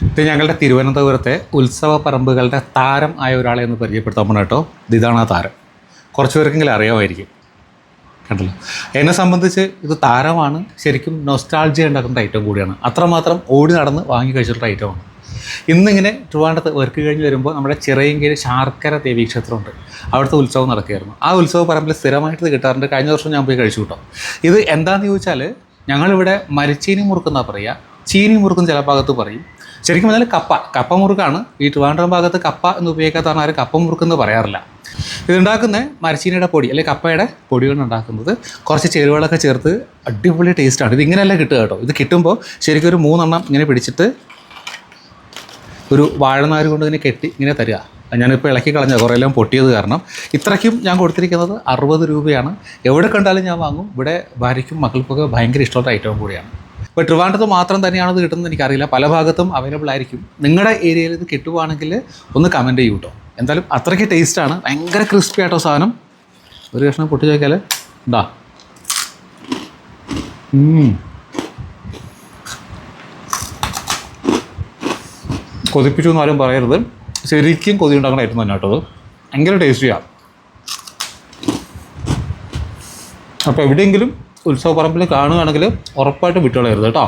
ഇത് ഞങ്ങളുടെ തിരുവനന്തപുരത്തെ ഉത്സവ പറമ്പുകളുടെ താരം ആയ ഒരാളെ ഒന്ന് പരിചയപ്പെടുത്താൻ പോകണം കേട്ടോ. ഇതാണ് ആ താരം. കുറച്ച് പേർക്കെങ്കിലും അറിയാമായിരിക്കും. കണ്ടല്ലോ. എന്നെ സംബന്ധിച്ച് ഇത് താരമാണ്. ശരിക്കും നൊസ്റ്റാൾജിയ ഉണ്ടാക്കുന്ന ഐറ്റം കൂടിയാണ്. അത്രമാത്രം ഓടി നടന്ന് വാങ്ങി കഴിച്ചിട്ടുള്ള ഐറ്റമാണ്. ഇന്നിങ്ങനെ ട്രിവാൻഡ്രത്ത് വർക്ക് കഴിഞ്ഞ് വരുമ്പോൾ നമ്മുടെ ചിറയൻകീഴ് ശാർക്കര ദേവീ ക്ഷേത്രമുണ്ട്. അവിടുത്തെ ഉത്സവം നടക്കുകയായിരുന്നു. ആ ഉത്സവ പറമ്പിൽ സ്ഥിരമായിട്ട് ഇത് കിട്ടാറുണ്ട്. കഴിഞ്ഞ വർഷം ഞാൻ പോയി കഴിച്ചു കേട്ടോ. ഇത് എന്താണെന്ന് ചോദിച്ചാൽ ഞങ്ങളിവിടെ മരിച്ചീനി മുറുക്കെന്നാണ് പറയുക. ചീനി മുറുക്കും ചില ഭാഗത്ത് പറയും. ശരിക്കും പറഞ്ഞാൽ കപ്പ മുറുക്കാണ്. ഈ ട്രിവാൻഡ്രം ഭാഗത്ത് കപ്പ എന്ന് ഉപയോഗിക്കാത്തതാണ് ആരും കപ്പ മുറുക്കെന്ന് പറയാറില്ല. ഇതുണ്ടാക്കുന്ന മരച്ചീനിയുടെ പൊടി അല്ലെങ്കിൽ കപ്പയുടെ പൊടി കൊണ്ട് ഉണ്ടാക്കുന്നത്. കുറച്ച് ചേരുവകളൊക്കെ ചേർത്ത് അടിപൊളി ടേസ്റ്റാണ്. ഇത് ഇങ്ങനെയല്ല കിട്ടുക കേട്ടോ. ഇത് കിട്ടുമ്പോൾ ശരിക്കും ഒരു 3 എണ്ണം ഇങ്ങനെ പിടിച്ചിട്ട് ഒരു വാഴനാര് കൊണ്ട് ഇങ്ങനെ കെട്ടി ഇങ്ങനെ തരിക. ഞാനിപ്പോൾ ഇളക്കി കളഞ്ഞ കുറേ എല്ലാം പൊട്ടിയത് കാരണം. ഇത്രയ്ക്കും ഞാൻ കൊടുത്തിരിക്കുന്നത് 60 രൂപയാണ്. എവിടെ കണ്ടാലും ഞാൻ വാങ്ങും. ഇവിടെ ഭാര്യയ്ക്കും മക്കൾക്കൊക്കെ ഭയങ്കര ഇഷ്ടമുള്ള ഐറ്റവും കൂടിയാണ്. ഇപ്പോൾ ട്രിവാൻഡ്രത്ത് മാത്രം തന്നെയാണത് കിട്ടുന്നത് എനിക്കറിയില്ല. പല ഭാഗത്തും അവൈലബിൾ ആയിരിക്കും. നിങ്ങളുടെ ഏരിയയിൽ ഇത് കിട്ടുവാണെങ്കിൽ ഒന്ന് കമൻറ്റ് ചെയ്യൂ കേട്ടോ. എന്തായാലും അത്രയ്ക്ക് ടേസ്റ്റാണ്. ഭയങ്കര ക്രിസ്പി ആയിട്ടോ സാധനം. ഒരു കഷ്ണം പൊട്ടി ചോദിച്ചാൽ ഇതാ കൊതിപ്പിച്ചു എന്ന് ആരും പറയരുത്. ശരിക്കും കൊതി ഉണ്ടാക്കുന്ന ഐറ്റം തന്നെ കേട്ടോ. അത് ഭയങ്കര ടേസ്റ്റിയാണ്. അപ്പോൾ എവിടെയെങ്കിലും ഉത്സവ പറമ്പിൽ കാണുകയാണെങ്കിൽ ഉറപ്പായിട്ടും വിട്ടുകളയരുത് കേട്ടോ.